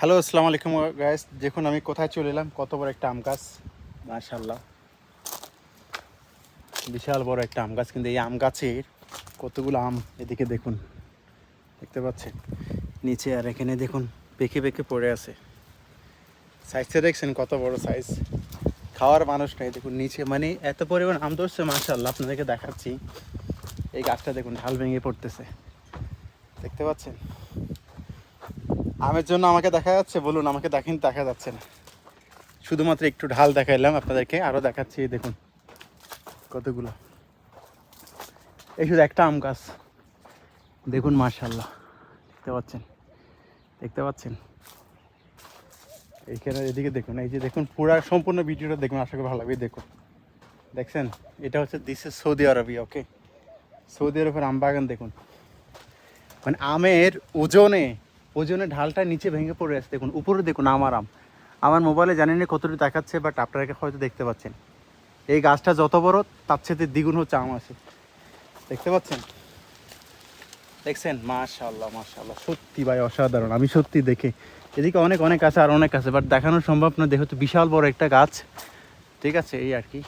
Hello, আসসালামু আলাইকুম guys. দেখুন আমি কোথায় চলে এলাম। কত বড় একটা আম গাছ, মাশাআল্লাহ, বিশাল বড় একটা আম গাছ। কিন্তু এই আম গাছের কতগুলো আম এদিকে দেখুন, দেখতে পাচ্ছেন নিচে, আর এখানে দেখুন পেকে পেকে পড়ে আছে। সাইজটা দেখছেন কত বড় সাইজ, খাওয়ার মানুষ নেই। দেখুন নিচে, মানে এত পরিমাণ আম ধরছে, মাশাআল্লাহ। আপনাদেরকে দেখাচ্ছি, এই গাছটা দেখুন ঢাল ভেঙে পড়তেছে, দেখতে পাচ্ছেন। আমের জন্য আমাকে দেখা যাচ্ছে, বলুন আমাকে দেখেন, দেখা যাচ্ছে না। শুধুমাত্র একটু ঢাল দেখাইলাম আপনাদেরকে, আরও দেখাচ্ছি। দেখুন কতগুলো, এই শুধু একটা আম গাছ, দেখুন মাশাআল্লাহ, দেখতে পাচ্ছেন, দেখতে পাচ্ছেন। এইখানে এদিকে দেখুন, এই যে দেখুন, পুরো সম্পূর্ণ ভিডিওটা দেখুন, আশা করি ভালো লাগবে। দেখুন, দেখছেন, এটা হচ্ছে this is Saudi Arabia. Okay, Saudi আরবের আম বাগান দেখুন, মানে আমের ওজনে ওজনে ঢালটা নিচে ভেঙে পড়ে আছে। দেখুন উপরে দেখুন, আমার মোবাইলে জানি না কতটুকু দেখাচ্ছে, বাট আপনারা হয়তো দেখতে পাচ্ছেন। এই গাছটা যত বড়, তার সাথে দ্বিগুণ হচ্ছে আম আছে, দেখতে পাচ্ছেন, দেখছেন। মাশাআল্লাহ মাশাআল্লাহ, সত্যি ভাই অসাধারণ। আমি সত্যি দেখে, এদিকে অনেক অনেক আছে, আর অনেক আছে, বাট দেখানো সম্ভব না। দেখো তো, বিশাল বড় একটা গাছ, ঠিক আছে, এই আর কি।